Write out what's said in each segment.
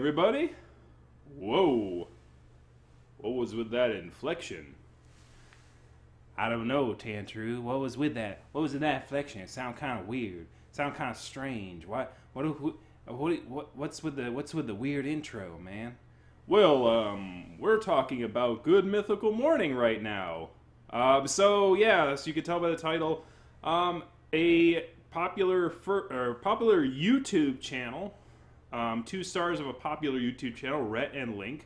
everybody. Whoa. What was with that inflection? I don't know, Tantru. What was with that? What was with that inflection? It sounded kind of weird. It sounded kind of strange. What's with the weird intro, man? Well, we're talking about Good Mythical Morning right now. So you can tell by the title, a popular YouTube channel, 2 stars of a popular YouTube channel, Rhett and Link,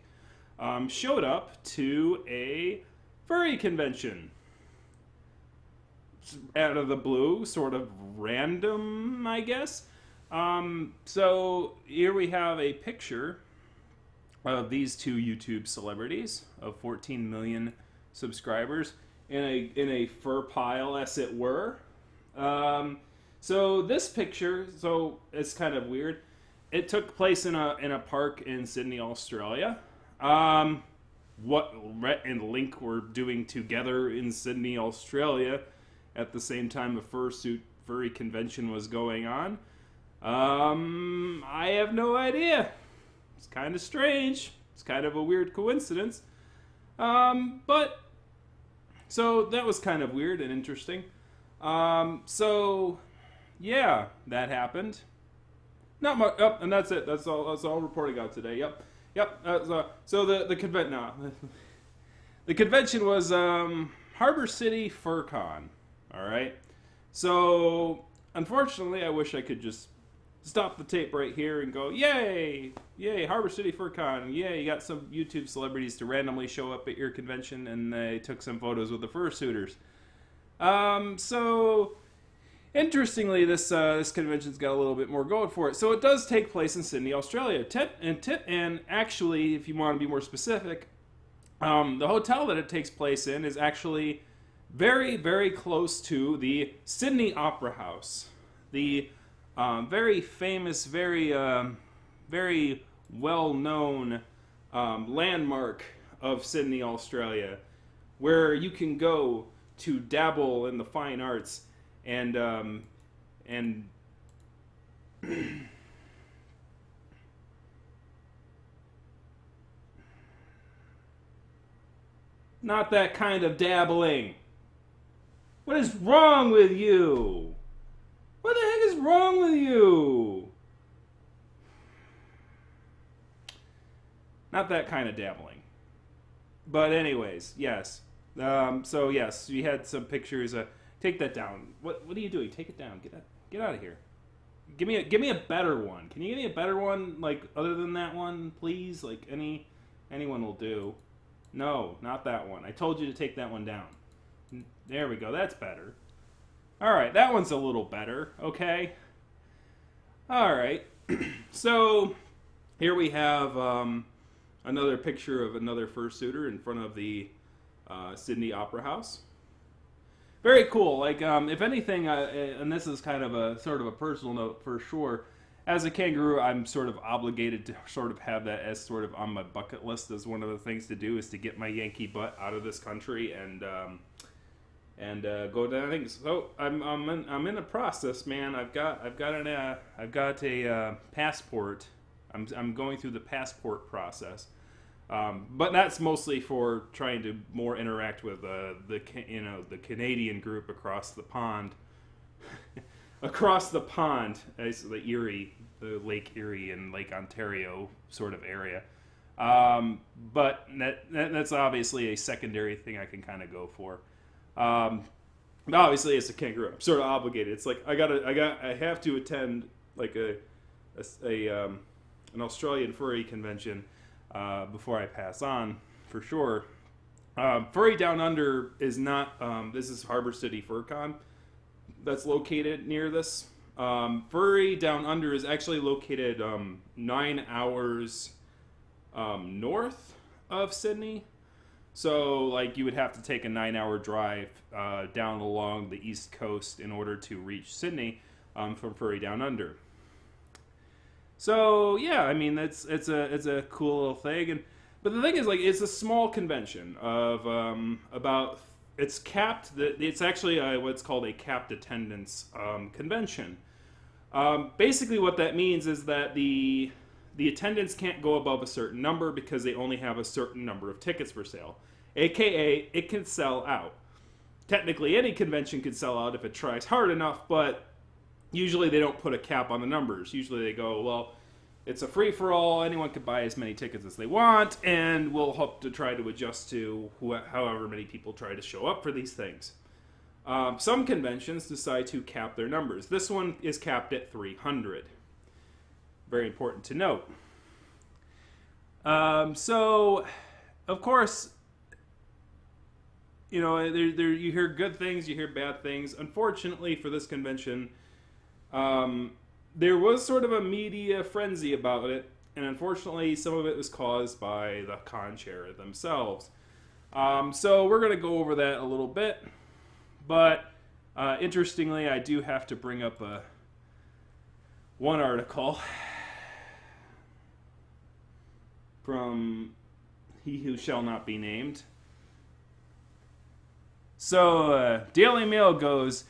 showed up to a furry convention. Out of the blue, sort of random, I guess. So here we have a picture of these 2 YouTube celebrities of 14 million subscribers in a fur pile, as it were. So this picture, so it's kind of weird. It took place in a park in Sydney, Australia. What Rhett and Link were doing together in Sydney, Australia, at the same time a furry convention was going on, I have no idea. It's kind of strange. It's kind of a weird coincidence. But so that was kind of weird and interesting. So yeah, that happened. Not much. Oh, and that's it. That's all reporting out today. Yep. So the convention. No, the convention was Harbour City FurCon. All right. So unfortunately, I wish I could just stop the tape right here and go, yay, Harbour City FurCon, yay, you got some YouTube celebrities to randomly show up at your convention, and they took some photos with the fursuiters. So interestingly, this convention's got a little bit more going for it. So it does take place in Sydney, Australia. And actually, if you want to be more specific, the hotel that it takes place in is actually very, very close to the Sydney Opera House, the very famous, very well-known landmark of Sydney, Australia, where you can go to dabble in the fine arts and not that kind of dabbling. What is wrong with you? What the heck is wrong with you? Not that kind of dabbling. But anyways, yes. So yes, we had some pictures. Take that down. What are you doing? Take it down. Get out of here. Give me a better one. Can you give me a better one, like other than that one, please? Like anyone will do. No, not that one. I told you to take that one down. There we go. That's better. All right, that one's a little better. Okay. All right. So here we have another picture of another fursuiter in front of the Sydney Opera House. Very cool. Like, if anything, and this is kind of a sort of a personal note for sure. As a kangaroo, I'm sort of obligated to sort of have that as sort of on my bucket list as one of the things to do is to get my Yankee butt out of this country and go down things. So I'm in a process, man. I've got a passport. I'm going through the passport process, but that's mostly for trying to more interact with the Canadian group across the pond. Across the pond, the Lake Erie and Lake Ontario sort of area. But that's obviously a secondary thing I can kind of go for. Obviously, as a kangaroo, I'm sort of obligated. It's like I have to attend like an Australian furry convention before I pass on for sure. Furry Down Under is not. This is Harbour City FurCon. That's located near this. Furry Down Under is actually located 9 hours north of Sydney. So, like, you would have to take a 9-hour drive down along the east coast in order to reach Sydney from Furry Down Under. So, yeah, I mean, it's a cool little thing. But the thing is, like, it's a small convention of about. It's capped. It's actually what's called a capped attendance convention. Basically, what that means is that the attendance can't go above a certain number because they only have a certain number of tickets for sale. AKA, it can sell out. Technically, any convention could sell out if it tries hard enough, but usually they don't put a cap on the numbers. Usually they go, well, it's a free-for-all, anyone can buy as many tickets as they want, and we'll hope to try to adjust to however many people try to show up for these things. Some conventions decide to cap their numbers. This one is capped at 300. Very important to note. So, of course, you know, you hear good things, you hear bad things. Unfortunately for this convention, there was sort of a media frenzy about it, and unfortunately some of it was caused by the Conchair themselves. So we're going to go over that a little bit, but interestingly, I do have to bring up one article from He Who Shall Not Be Named. So, Daily Mail goes,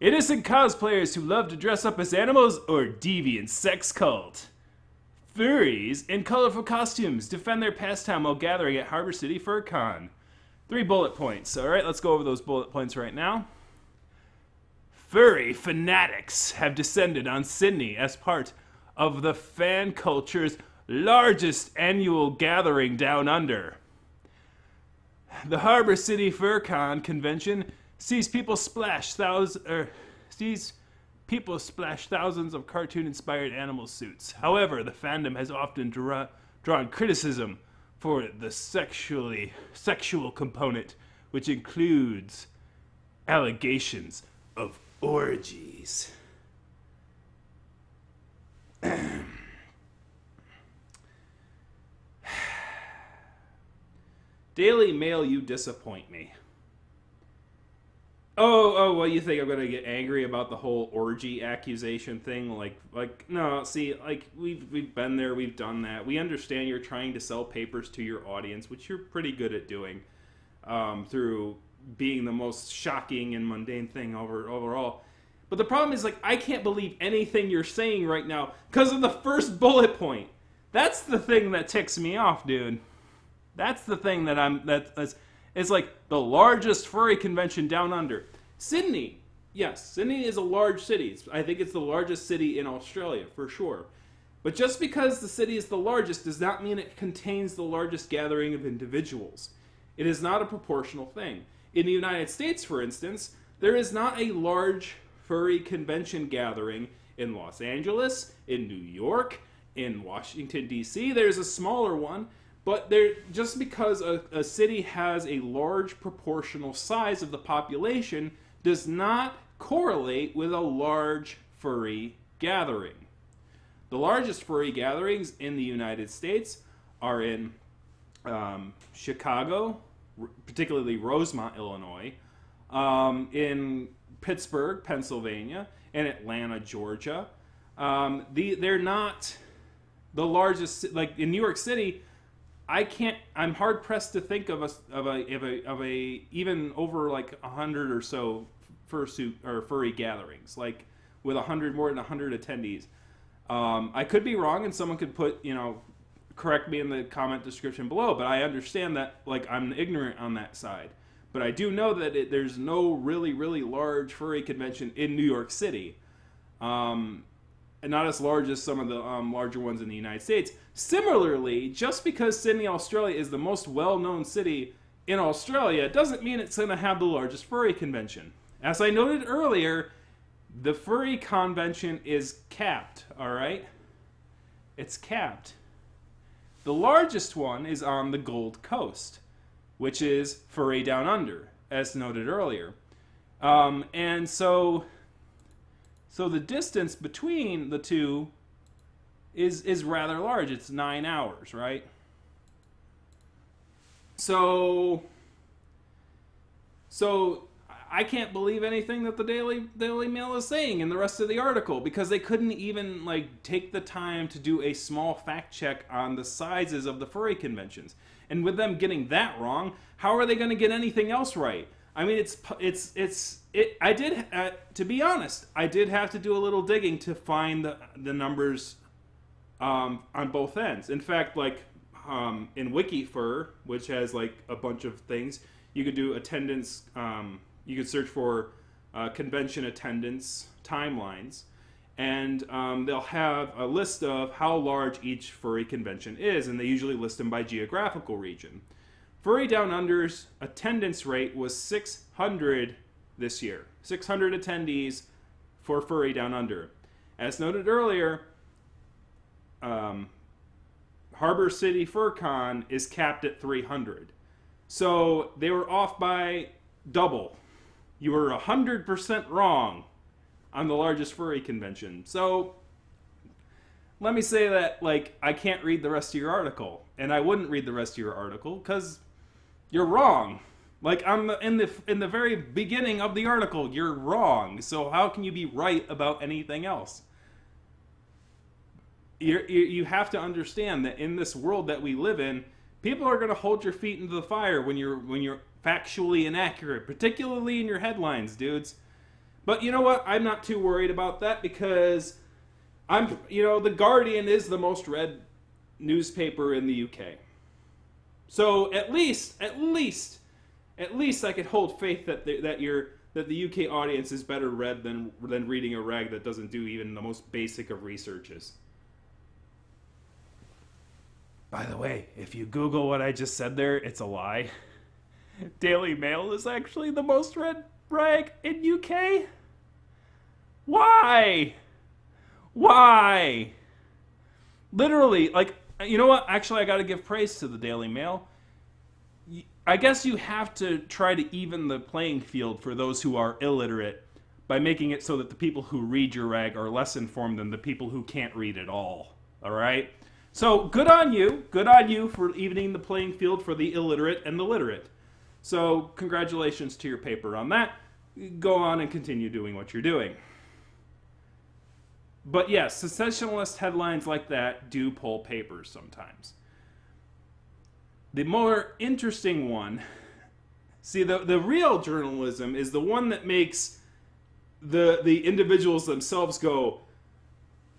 innocent cosplayers who love to dress up as animals or deviant sex cult. Furries in colorful costumes defend their pastime while gathering at Harbour City FurCon. 3 bullet points. Alright, let's go over those bullet points right now. Furry fanatics have descended on Sydney as part of the fan culture's largest annual gathering down under. The Harbour City FurCon convention sees people splash thousands of cartoon-inspired animal suits. However, the fandom has often drawn criticism for the sexual component, which includes allegations of orgies. Daily Mail, you disappoint me. Oh, well, you think I'm going to get angry about the whole orgy accusation thing? Like, no, see, like, we've been there, we've done that. We understand you're trying to sell papers to your audience, which you're pretty good at doing, through being the most shocking and mundane thing overall. But the problem is, like, I can't believe anything you're saying right now because of the first bullet point. That's the thing that ticks me off, dude. That's the thing that it's like the largest furry convention down under. Sydney, yes, Sydney is a large city. I think it's the largest city in Australia, for sure. But just because the city is the largest does not mean it contains the largest gathering of individuals. It is not a proportional thing. In the United States, for instance, there is not a large furry convention gathering in Los Angeles, in New York, in Washington, D.C. There's a smaller one. But just because a city has a large proportional size of the population does not correlate with a large furry gathering. The largest furry gatherings in the United States are in Chicago, particularly Rosemont, Illinois, in Pittsburgh, Pennsylvania, and Atlanta, Georgia. They're not the largest, like in New York City. I'm hard pressed to think of a even over like 100 or so furry gatherings, like with more than 100 attendees. I could be wrong, and someone could correct me in the comment description below. But I understand that, like, I'm ignorant on that side. But I do know that there's no really large furry convention in New York City. And not as large as some of the larger ones in the United States. Similarly, just because Sydney, Australia is the most well-known city in Australia doesn't mean it's going to have the largest furry convention. As I noted earlier, the furry convention is capped, alright? It's capped. The largest one is on the Gold Coast, which is Furry Down Under, as noted earlier. And so the distance between the two is rather large. It's 9 hours, right? So I can't believe anything that the Daily Mail is saying in the rest of the article, because they couldn't even take the time to do a small fact check on the sizes of the furry conventions. And with them getting that wrong, how are they going to get anything else right? I mean, to be honest, I did have to do a little digging to find the numbers on both ends. In fact, like in WikiFur, which has like a bunch of things, you could do attendance. You could search for convention attendance timelines, and they'll have a list of how large each furry convention is, and they usually list them by geographical region. Furry Down Under's attendance rate was 600 this year. 600 attendees for Furry Down Under. As noted earlier, Harbour City FurCon is capped at 300. So they were off by double. You were 100% wrong on the largest furry convention. So let me say that, like, I can't read the rest of your article, and I wouldn't read the rest of your article because you're wrong. Like, in the very beginning of the article, you're wrong. So how can you be right about anything else? You have to understand that in this world that we live in, people are going to hold your feet into the fire when you're factually inaccurate, particularly in your headlines, dudes. But you know what? I'm not too worried about that because The Guardian is the most read newspaper in the UK. So at least I could hold faith that the UK audience is better read than reading a rag that doesn't do even the most basic of researches. By the way, if you Google what I just said there, it's a lie. Daily Mail is actually the most read rag in UK? Why? Why? Literally, like, you know what? Actually, I gotta give praise to the Daily Mail. I guess you have to try to even the playing field for those who are illiterate by making it so that the people who read your rag are less informed than the people who can't read at all. All right? So good on you. Good on you for evening the playing field for the illiterate and the literate. So congratulations to your paper on that. Go on and continue doing what you're doing. But yes, sensationalist headlines like that do pull papers sometimes. The more interesting one, see, the real journalism is the one that makes the individuals themselves go,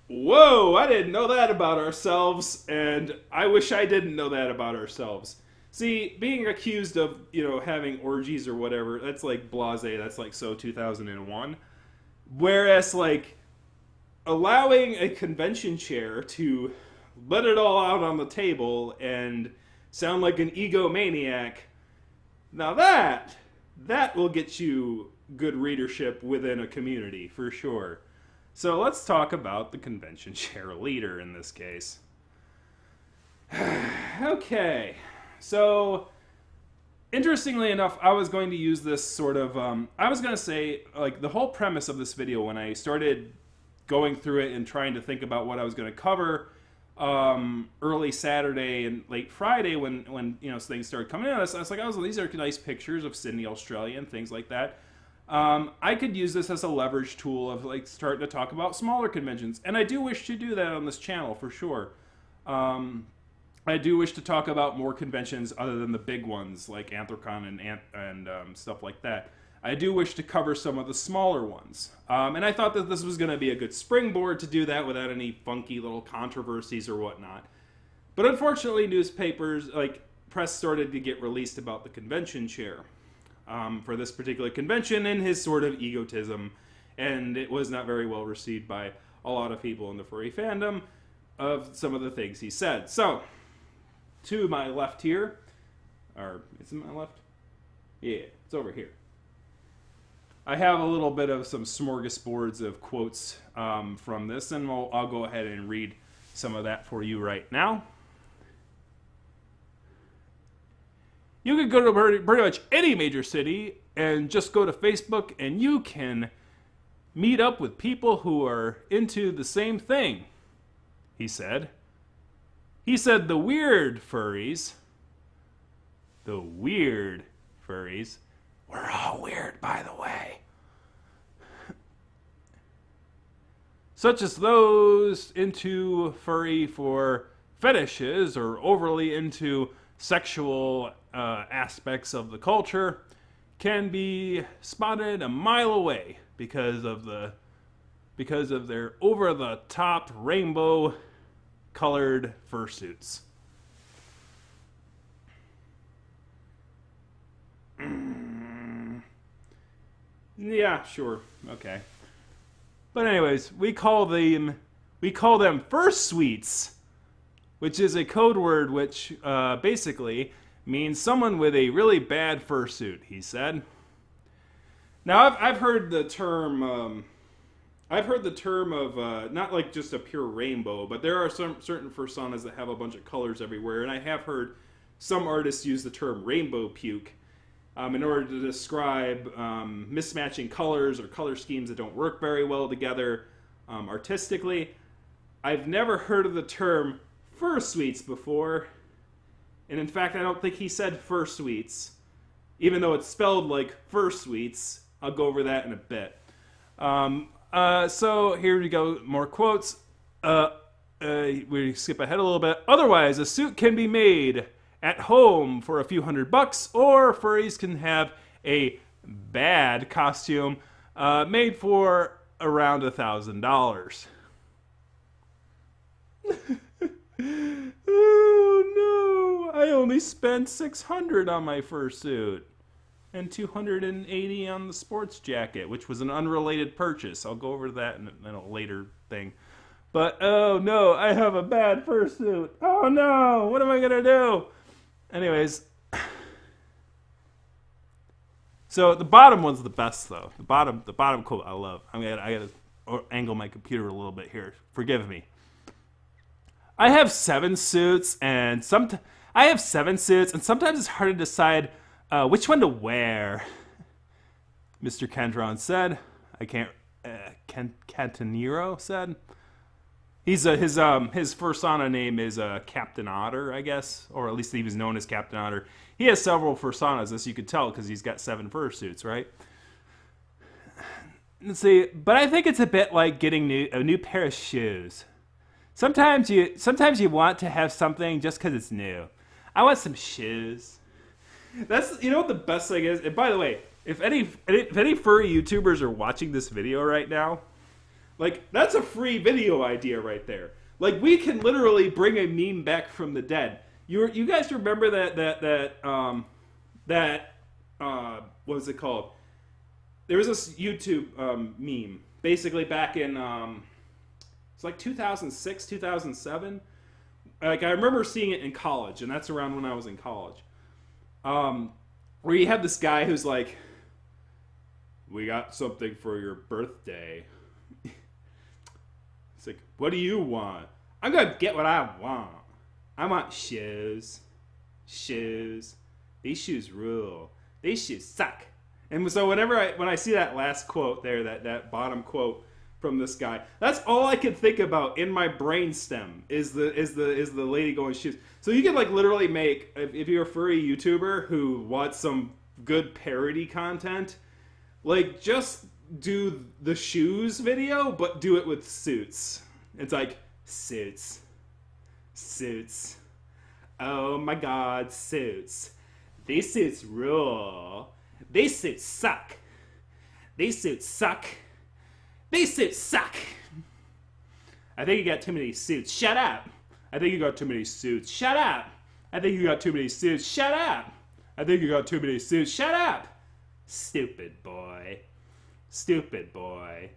whoa, I didn't know that about ourselves, and I wish I didn't know that about ourselves. See, being accused of, having orgies or whatever, that's like blasé, that's like so 2001. Whereas, like, allowing a convention chair to let it all out on the table and sound like an egomaniac, now that will get you good readership within a community, for sure. So let's talk about the convention chair leader in this case. Okay, so interestingly enough, I was going to use this sort of, I was going to say, like, the whole premise of this video when I started going through it and trying to think about what I was going to cover early Saturday and late Friday when things started coming in, I was like, oh, these are nice pictures of Sydney, Australia and things like that. I could use this as a leverage tool of, like, starting to talk about smaller conventions. And I do wish to do that on this channel, for sure. I do wish to talk about more conventions other than the big ones, like Anthrocon and stuff like that. I do wish to cover some of the smaller ones. And I thought that this was going to be a good springboard to do that without any funky little controversies or whatnot. But unfortunately, newspapers, like, press started to get released about the convention chair. For this particular convention and his sort of egotism, and it was not very well received by a lot of people in the furry fandom of some of the things he said. So, to my left here, or is it my left? Yeah, it's over here. I have a little bit of some smorgasbords of quotes from this, and I'll go ahead and read some of that for you right now. You could go to pretty much any major city and just go to Facebook and you can meet up with people who are into the same thing, he said. He said the weird furries, we're all weird, by the way, such as those into furry for fetishes or overly into sexual aspects of the culture, can be spotted a mile away because of their over-the-top rainbow colored fursuits. Yeah, sure. Okay. But anyways, we call them fursuites, which is a code word which basically means someone with a really bad fursuit, he said. Now I've heard the term of not like just a pure rainbow, but there are some certain fursonas that have a bunch of colors everywhere, and I have heard some artists use the term rainbow puke in order to describe mismatching colors or color schemes that don't work very well together artistically. I've never heard of the term fursuites before, and in fact I don't think he said fursuites, even though it's spelled like fursuites. I'll go over that in a bit. So here we go, more quotes. We skip ahead a little bit. Otherwise, a suit can be made at home for a few $100, or furries can have a bad costume made for around $1,000. Oh no! I only spent $600 on my fursuit. And $280 on the sports jacket, which was an unrelated purchase. I'll go over that in a later thing. But, oh no, I have a bad fursuit. Oh no, what am I going to do? Anyways. So the bottom one's the best, though. The bottom quote I love. I got to angle my computer a little bit here. Forgive me. I have 7 suits, and sometimes it's hard to decide which one to wear, Mr. Kendron said. Cantanero said. His fursona name is Captain Otter, I guess, or at least he was known as Captain Otter. He has several fursonas, as you could tell, because he's got 7 fursuits, right? Let's see, but I think it's a bit like getting a new pair of shoes. Sometimes you want to have something just because it's new. I want some shoes. That's, you know what the best thing is? And by the way, if any furry YouTubers are watching this video right now, like, that's a free video idea right there. Like, we can literally bring a meme back from the dead. You guys remember that what was it called? There was this YouTube meme, basically back in it's like 2006, 2007. Like, I remember seeing it in college, and that's around when I was in college. Where you have this guy who's like, we got something for your birthday. It's like, what do you want? I'm gonna get what I want. I want shoes. Shoes. These shoes rule. These shoes suck. And so when I see that last quote there, that bottom quote from this guy, that's all I could think about in my brainstem is the lady going shoes. So you can like literally make, if you're a furry YouTuber who wants some good parody content, like just do the shoes video, but do it with suits. It's like, suits. Suits. Oh my god, suits. These suits rule. These suits suck. These suits suck. These suits suck. I think you got too many suits. Shut up. I think you got too many suits. Shut up. I think you got too many suits. Shut up. I think you got too many suits. Shut up. Stupid boy. Stupid boy.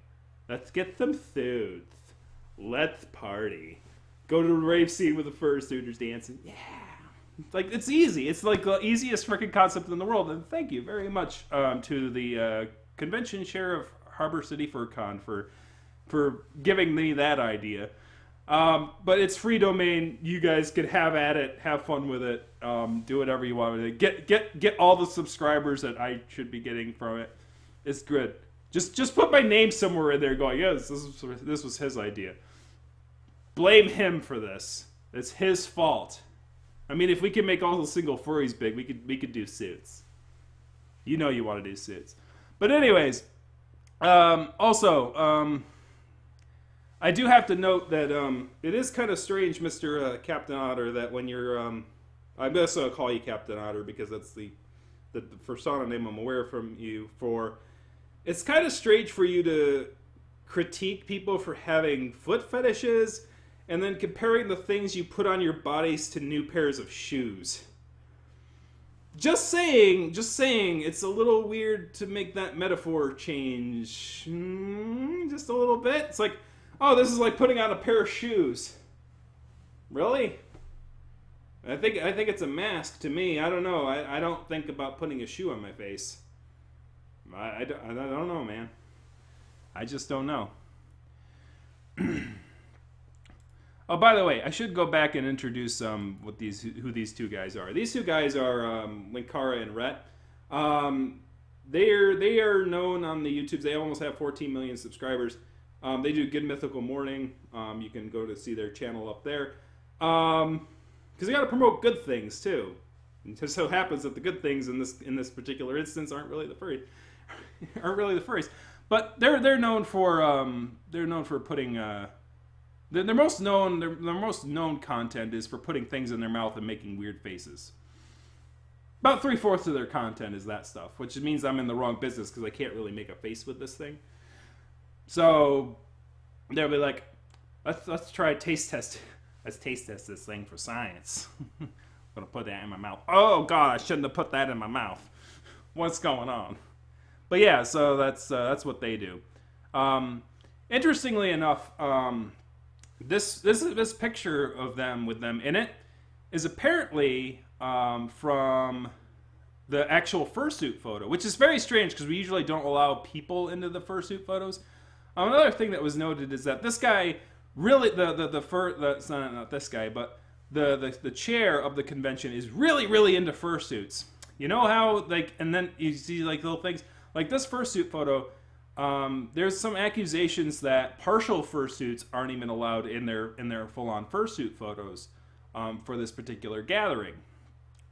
Let's get some suits. Let's party. Go to the rave scene with the fursuiters dancing. Yeah. Like, it's easy. It's like the easiest freaking concept in the world. And thank you very much to the convention chair of Harbour City FurCon for giving me that idea. But it's free domain. You guys could have at it, have fun with it, do whatever you want with it. Get all the subscribers that I should be getting from it. It's good. Just put my name somewhere in there going, yes, this was his idea. Blame him for this. It's his fault. I mean, if we can make all the single furries big, we could do suits. You know you want to do suits. But anyways, also, I do have to note that it is kind of strange, Mr. Captain Otter, that when you're... I'm going to call you Captain Otter because that's the persona name I'm aware from you for. It's kind of strange for you to critique people for having foot fetishes and then comparing the things you put on your bodies to new pairs of shoes. Just saying, it's a little weird to make that metaphor change. Just a little bit. It's like, oh, this is like putting on a pair of shoes. Really? I think it's a mask to me. I don't know. I don't think about putting a shoe on my face. I don't know, man. I just don't know. Oh, by the way, I should go back and introduce who these two guys are. These two guys are Linkara and Rhett. They are known on the YouTubes. They almost have 14 million subscribers. They do Good Mythical Morning. You can go to see their channel up there. Because they got to promote good things too. It just so happens that the good things in this particular instance aren't really the furries, but they're known for putting. Their most known content is for putting things in their mouth and making weird faces. About 3/4 of their content is that stuff, which means I'm in the wrong business because I can't really make a face with this thing. So they'll be like, let's try a taste test. Let's taste test this thing for science. I'm gonna put that in my mouth. Oh God, I shouldn't have put that in my mouth. What's going on? But yeah, so that's what they do. Interestingly enough, this picture of them with them in it is apparently from the actual fursuit photo, which is very strange because we usually don't allow people into the fursuit photos. Another thing that was noted is that this guy really not this guy, but the chair of the convention is really into fursuits. You know how and then you see little things like this fursuit photo. There's some accusations that partial fursuits aren't even allowed in their full-on fursuit photos for this particular gathering.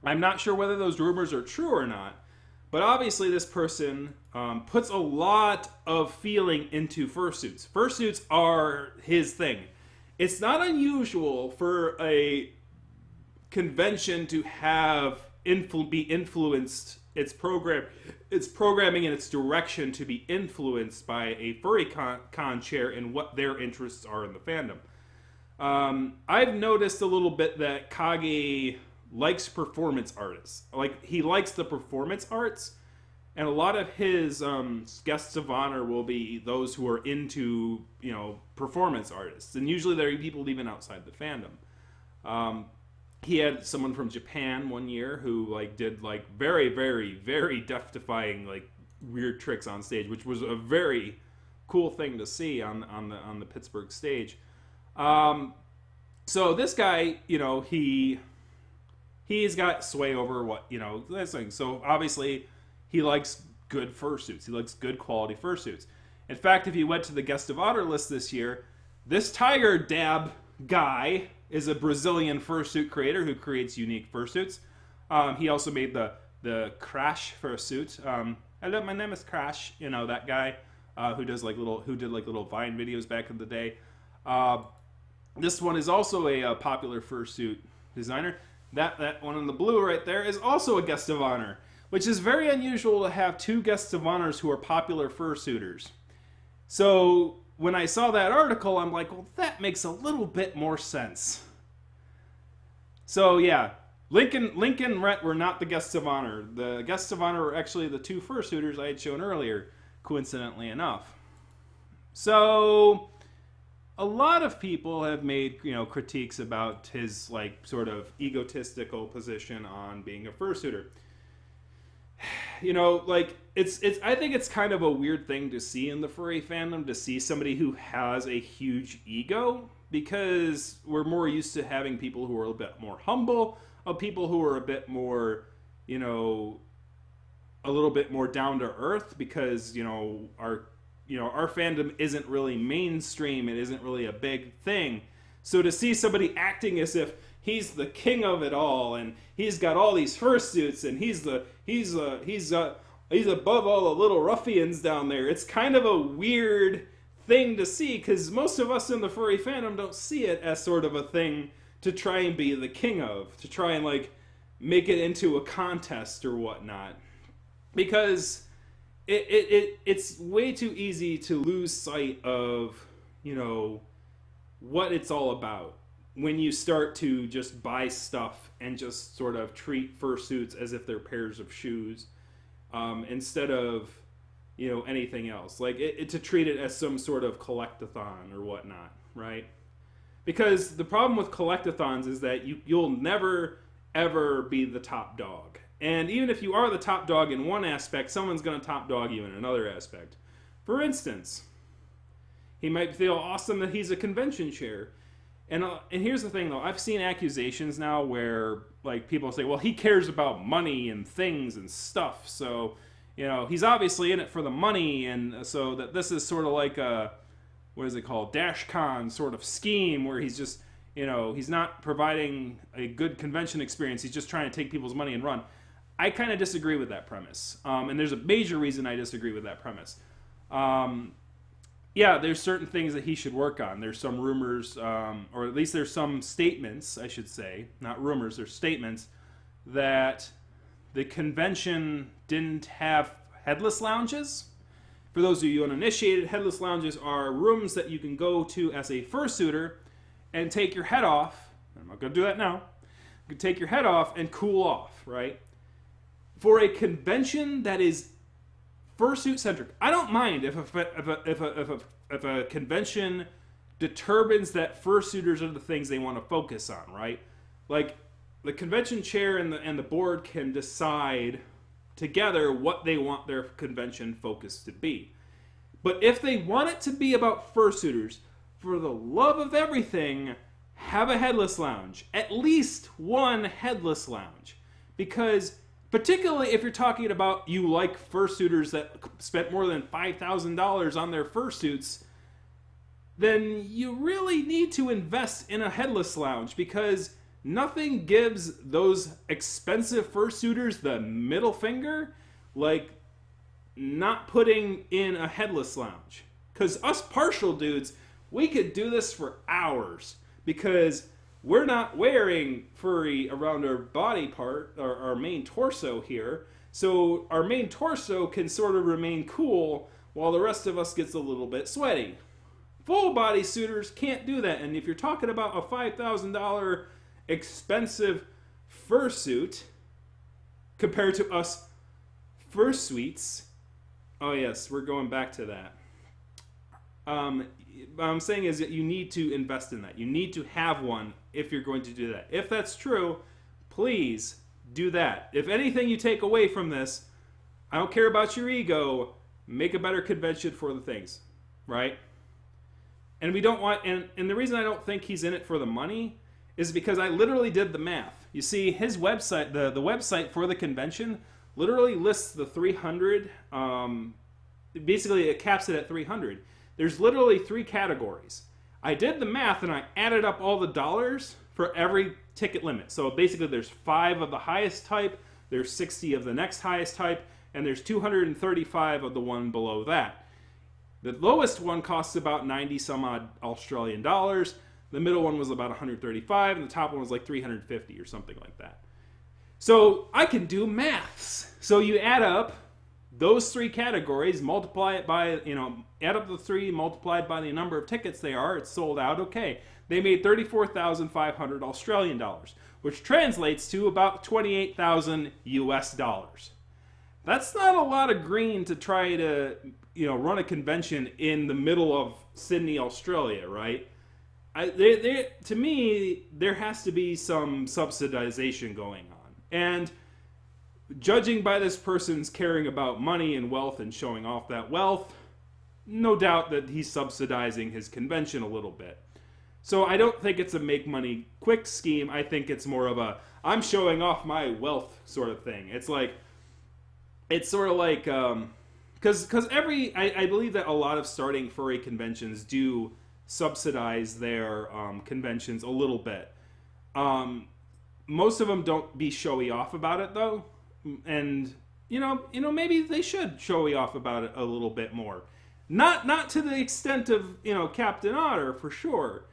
I'm not sure whether those rumors are true or not, but obviously this person puts a lot of feeling into fursuits. Fursuits are his thing. It's not unusual for a convention to have be influenced. Its programming and its direction to be influenced by a furry Conchair and what their interests are in the fandom. I've noticed a little bit that Kage likes performance artists. Like, he likes the performance arts, and a lot of his guests of honor will be those who are into, performance artists. And usually they're people even outside the fandom. He had someone from Japan one year who did very, very, very death-defying weird tricks on stage, which was a very cool thing to see on the Pittsburgh stage. So this guy, he's got sway over this thing. So obviously he likes good fursuits. He likes good quality fursuits. In fact, if you went to the guest of honor list this year, this Tiger Dab guy is a Brazilian fursuit creator who creates unique fursuits. He also made the Crash fursuit. Hello, my name is Crash. That guy who did little Vine videos back in the day. This one is also a popular fursuit designer. That one in the blue right there is also a guest of honor, which is very unusual to have two guests of honors who are popular fursuiters. So when I saw that article, I'm like, well, that makes a little bit more sense. So yeah, Lincoln and Rhett were not the guests of honor. The guests of honor were actually the two fursuiters I had shown earlier, coincidentally enough. So a lot of people have made critiques about his sort of egotistical position on being a fursuiter. I think it's kind of a weird thing to see in the furry fandom, to see somebody who has a huge ego, because we're more used to having people who are a bit more humble, people who are a bit more, a little bit more down to earth, because our fandom isn't really mainstream, it isn't really a big thing. So to see somebody acting as if he's the king of it all, and he's got all these fursuits, and he's above all the little ruffians down there, it's kind of a weird thing to see, because most of us in the furry fandom don't see it as sort of a thing to try and be the king of, to try and make it into a contest or whatnot, because it's way too easy to lose sight of what it's all about when you start to just buy stuff and just sort of treat fursuits as if they're pairs of shoes, instead of, anything else. Like to treat it as some sort of collectathon or whatnot, right? Because the problem with collectathons is that you'll never, ever be the top dog. And even if you are the top dog in one aspect, someone's going to top dog you in another aspect. For instance, he might feel awesome that he's a convention chair. And here's the thing, though. I've seen accusations now where, like, people say, well, he cares about money and things and stuff. So, he's obviously in it for the money. And so that this is sort of like a, what is it called, DashCon sort of scheme where he's just, he's not providing a good convention experience. He's just trying to take people's money and run. I kind of disagree with that premise. And there's a major reason I disagree with that premise. Yeah, there's certain things that he should work on. There's some rumors, or at least there's some statements, I should say, not rumors, there's statements, that the convention didn't have headless lounges. For those of you uninitiated, headless lounges are rooms that you can go to as a fursuiter and take your head off. I'm not going to do that now. You can take your head off and cool off, right? For a convention that is fursuit centric, I don't mind if a convention determines that fursuiters are the things they want to focus on, right? Like the convention chair and the board can decide together what they want their convention focus to be. But if they want it to be about fursuiters, for the love of everything, have a headless lounge. At least one headless lounge, because particularly if you're talking about you like fursuiters that spent more than $5,000 on their fursuits, then you really need to invest in a headless lounge, because nothing gives those expensive fursuiters the middle finger like not putting in a headless lounge. Because us partial dudes, we could do this for hours, because we're not wearing furry around our body part, or our main torso here, so our main torso can sort of remain cool while the rest of us gets a little bit sweaty. Full body suitors can't do that, and if you're talking about a $5,000 expensive fursuit compared to us fursuites, oh yes, we're going back to that. What I'm saying is that you need to invest in that. You need to have one if you're going to do that. If that's true, please do that. If anything you take away from this, I don't care about your ego, make a better convention for the things, right? And we don't want, and the reason I don't think he's in it for the money is because I literally did the math. You see, his website, the website for the convention, literally lists the 300, basically it caps it at 300. There's literally 3 categories. I did the math and I added up all the dollars for every ticket limit. So basically there's 5 of the highest type, there's 60 of the next highest type, and there's 235 of the one below that. The lowest one costs about 90 some odd Australian dollars. The middle one was about 135, and the top one was like 350 or something like that. So I can do maths. So you add up those 3 categories, multiply it by, add up the 3 multiplied by the number of tickets they are, it's sold out, okay. They made 34,500 Australian dollars, which translates to about 28,000 US dollars. That's not a lot of green to try to, run a convention in the middle of Sydney, Australia, right? To me, there has to be some subsidization going on. And judging by this person's caring about money and wealth and showing off that wealth, no doubt that he's subsidizing his convention a little bit. So I don't think it's a make money quick scheme. I think it's more of a, I'm showing off my wealth sort of thing. It's sort of like, because I believe that a lot of starting furry conventions do subsidize their conventions a little bit. Most of them don't be showy off about it though. And maybe they should showy off about it a little bit more. Not to the extent of Captain Otter for sure,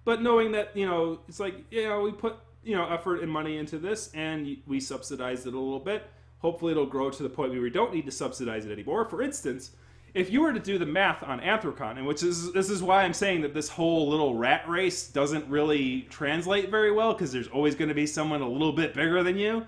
but knowing that it's like we put effort and money into this and we subsidized it a little bit. Hopefully it'll grow to the point where we don't need to subsidize it anymore. For instance, if you were to do the math on Anthrocon, and this is why I'm saying that this whole little rat race doesn't really translate very well, because there's always going to be someone a little bit bigger than you.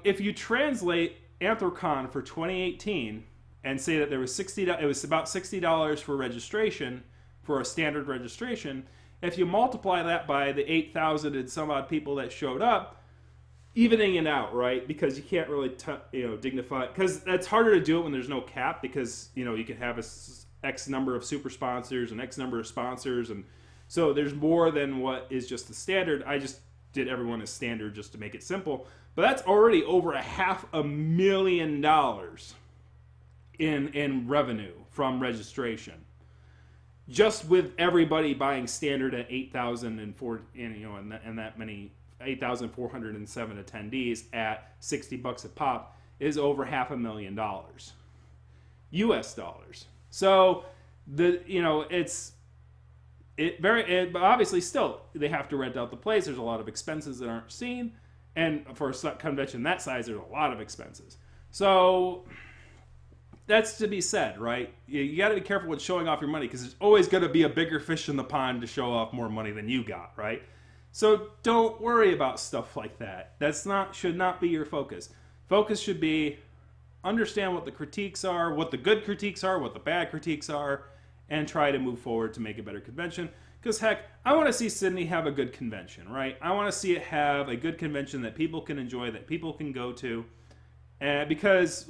If you translate Anthrocon for 2018 and say that there was it was about $60 for registration, for a standard registration. If you multiply that by the 8,000 and some odd people that showed up, evening it out, right? Because you can't really, dignify, because it's harder to do it when there's no cap, because, you can have X number of super sponsors and X number of sponsors, and so there's more than what is just the standard. I just did everyone as standard just to make it simple, but that's already over $500,000 in revenue from registration, just with everybody buying standard at 8,004, and that many 8,407 attendees at $60 a pop is over $500,000 US dollars. So but obviously still they have to rent out the place. There's a lot of expenses that aren't seen, and for a convention that size, there's a lot of expenses. So that's to be said, right? You got to be careful with showing off your money, because there's always going to be a bigger fish in the pond to show off more money than you got, right? So don't worry about stuff like that. Should not be your focus. Focus should be understand what the critiques are, what the good critiques are, what the bad critiques are, and try to move forward to make a better convention. Because heck, I want to see Sydney have a good convention, right? I want to see it have a good convention that people can enjoy, that people can go to. Because,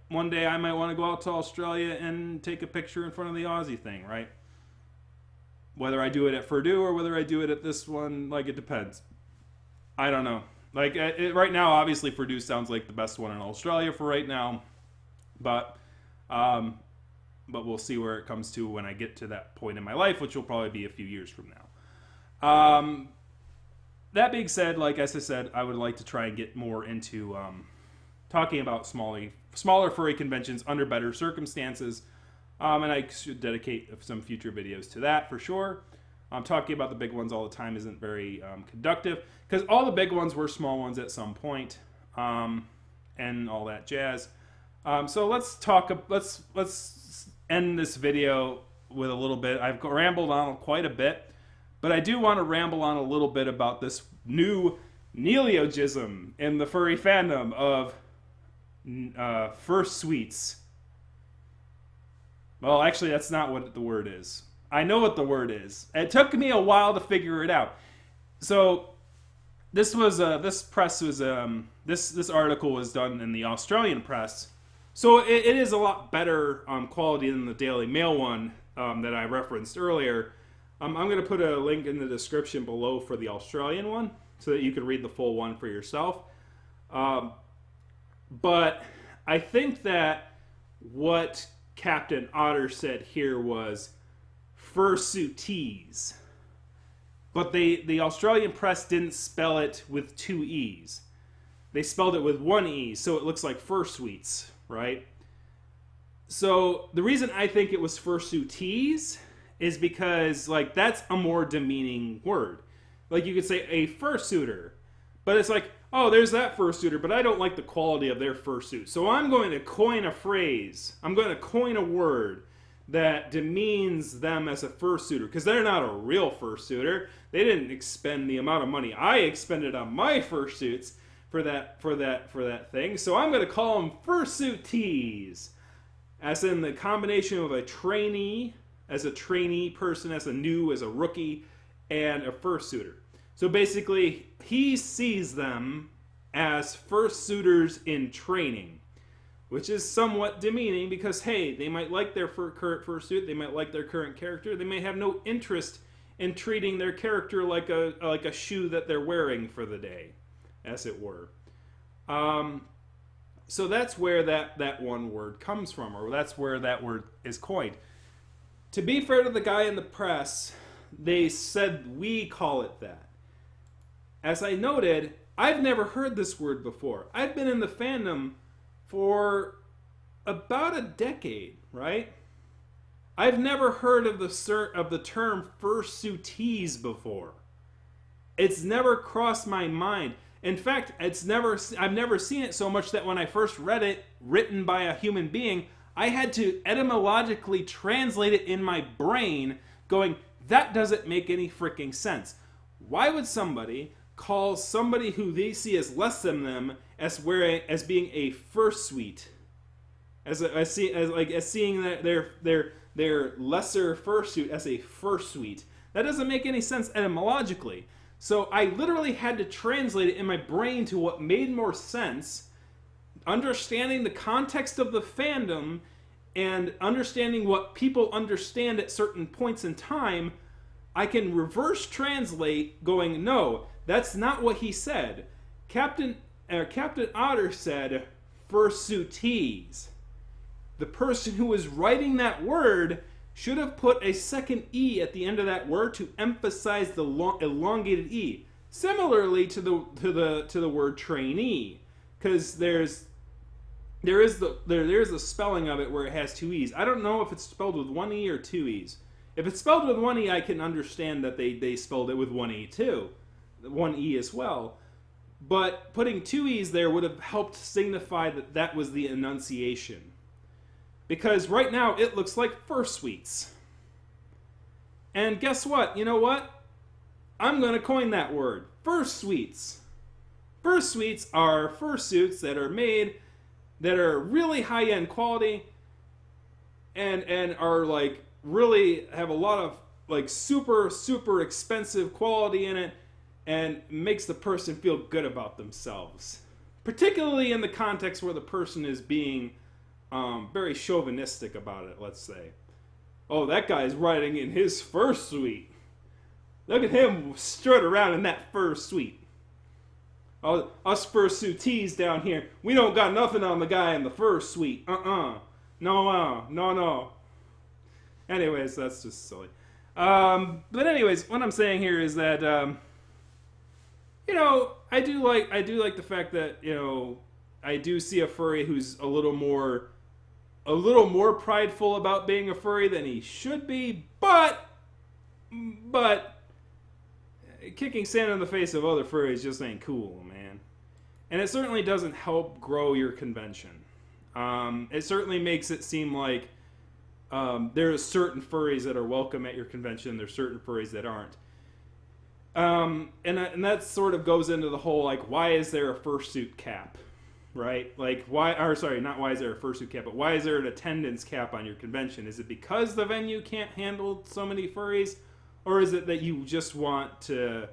one day I might want to go out to Australia and take a picture in front of the Aussie thing, right? Whether I do it at FurDu or whether I do it at this one, it depends. I don't know. Right now, obviously, FurDu sounds like the best one in Australia for right now. But we'll see where it comes to when I get to that point in my life, which will probably be a few years from now. That being said, as I said, I would like to try and get more into talking about smaller furry conventions under better circumstances. And I should dedicate some future videos to that for sure. Talking about the big ones all the time isn't very conductive, because all the big ones were small ones at some point, and all that jazz. So let's end this video with a little bit. I've rambled on quite a bit, but I do want to ramble on a little bit about this new neologism in the furry fandom of fursuites. Well, actually, that's not what the word is. I know what the word is. It took me a while to figure it out. So this article was done in the Australian press. So it is a lot better quality than the Daily Mail one that I referenced earlier. I'm going to put a link in the description below for the Australian one so that you can read the full one for yourself. But I think that what Captain Otter said here was fursuites, but the Australian press didn't spell it with 2 E's. They spelled it with 1 E, so it looks like fursuites, right? So the reason I think it was fursuites is because that's a more demeaning word. You could say a fursuiter, but it's oh, there's that fursuiter, but I don't like the quality of their fursuit. So I'm going to coin a phrase. I'm going to coin a word that demeans them as a fursuiter, because they're not a real fursuiter. They didn't expend the amount of money I expended on my fursuits for that thing. So I'm going to call them fursuites, as in the combination of a trainee person, as a rookie, and a fursuiter. So basically, he sees them as fursuiters in training, which is somewhat demeaning because, hey, they might like their current fursuit, they might like their current character, they may have no interest in treating their character like a shoe that they're wearing for the day, as it were. So that's where that one word comes from, or that's where that word is coined. To be fair to the guy in the press, they said we call it that. As I noted, I've never heard this word before. I've been in the fandom for about a decade, right? I've never heard of the term fursuites before. It's never crossed my mind. In fact, I've never seen it so much that when I first read it, written by a human being, I had to etymologically translate it in my brain, going, that doesn't make any freaking sense. Why would somebody call somebody who they see as less than them as being a fursuit, as seeing their lesser fursuit as a fursuit? That doesn't make any sense etymologically. So I literally had to translate it in my brain to what made more sense, understanding the context of the fandom and understanding what people understand at certain points in time. I can reverse translate going, no, that's not what he said. Captain Otter said fursuities. The person who was writing that word should have put a second E at the end of that word to emphasize the elongated E. Similarly to the word trainee, because there's a spelling of it where it has two E's. I don't know if it's spelled with one E or two E's. If it's spelled with one E, I can understand that they spelled it with one E too, one E as well. But putting two E's there would have helped signify that that was the enunciation. Because right now it looks like fursuites. And guess what? You know what? I'm going to coin that word. Fursuites. Fursuites are fursuits that are made, that are really high-end quality and are like really have a lot of like super expensive quality in it and makes the person feel good about themselves. Particularly in the context where the person is being very chauvinistic about it, let's say. Oh, that guy's riding in his fursuit. Look at him strut around in that fursuit. Oh, us fursuitees down here, we don't got nothing on the guy in the fursuit. No. Anyways, that's just silly. But anyways, what I'm saying here is that, you know, I do like the fact that, you know, I do see a furry who's a little more prideful about being a furry than he should be, but kicking sand in the face of other furries just ain't cool, man. And it certainly doesn't help grow your convention. It certainly makes it seem like there are certain furries that are welcome at your convention. There's certain furries that aren't. And that sort of goes into the whole, like, why is there a fursuit cap? Right? Like, not why is there a fursuit cap, but why is there an attendance cap on your convention? Is it because the venue can't handle so many furries? Or is it that you just want to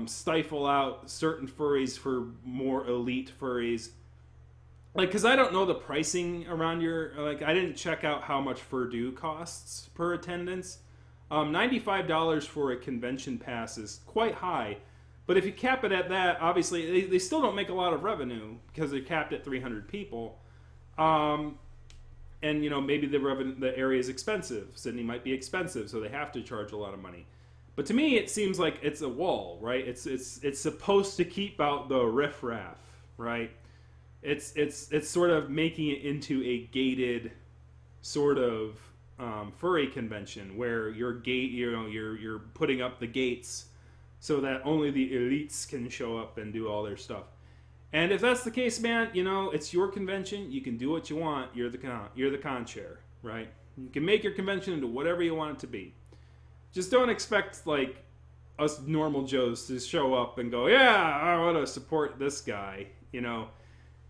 stifle out certain furries for more elite furries? Like, because I don't know the pricing around your... Like, I didn't check out how much Furdo costs per attendance. $95 for a convention pass is quite high. But if you cap it at that, obviously, they still don't make a lot of revenue because they're capped at 300 people. And, you know, maybe the area is expensive. Sydney might be expensive, so they have to charge a lot of money. But to me, it seems like it's a wall, right? It's supposed to keep out the riffraff, right? It's sort of making it into a gated sort of furry convention where you're putting up the gates so that only the elites can show up and do all their stuff. And if that's the case, man, you know, it's your convention. You can do what you want. You're the Conchair, right? You can make your convention into whatever you want it to be. Just don't expect, like, us normal Joes to show up and go, yeah, I want to support this guy, you know.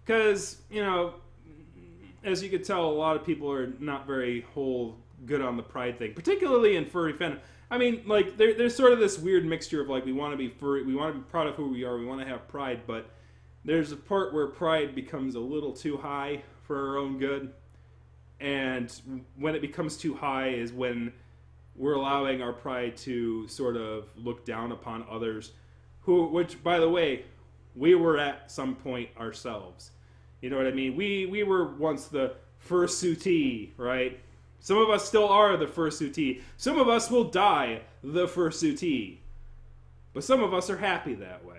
Because, you know, as you could tell, a lot of people are not very good on the pride thing, particularly in furry fandom. I mean, like, there's sort of this weird mixture of, like, we want to be furry, we want to be proud of who we are, we want to have pride, but there's a part where pride becomes a little too high for our own good. And when it becomes too high is when we're allowing our pride to sort of look down upon others, which, by the way, we were at some point ourselves. You know what I mean? We were once the fursuitee, right? Some of us still are the fursuitee. Some of us will die the fursuitee. But some of us are happy that way.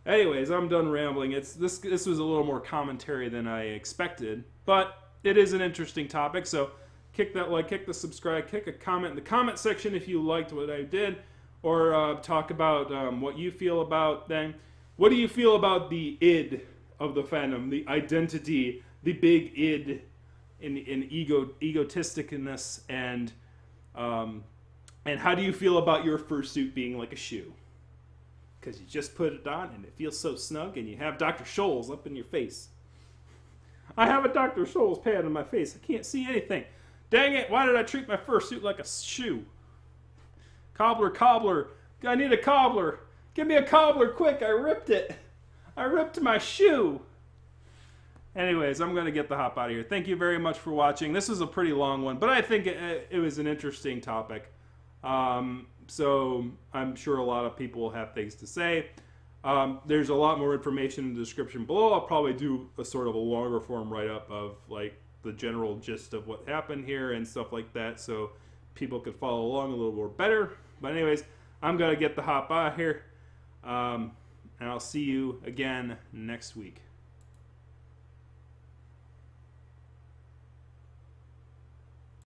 Anyways, I'm done rambling. This was a little more commentary than I expected, but it is an interesting topic, so kick that like, kick the subscribe, kick a comment in the comment section if you liked what I did, or talk about what you feel about them. What do you feel about the id of the fandom, the identity, big id and egotisticness, and how do you feel about your fursuit being like a shoe? Because you just put it on and it feels so snug, and you have Dr. Scholl's up in your face. I have a Dr. Scholl's pad on my face. I can't see anything. Dang it, why did I treat my fursuit like a shoe? Cobbler, cobbler, I need a cobbler. Give me a cobbler quick, I ripped it. I ripped my shoe. Anyways, I'm going to get the hop out of here. Thank you very much for watching. This was a pretty long one, but I think it was an interesting topic. So I'm sure a lot of people will have things to say. There's a lot more information in the description below. I'll probably do a sort of a longer form write-up of like the general gist of what happened here and stuff like that, so people could follow along a little more better. But anyways, I'm going to get the hop out of here. And I'll see you again next week.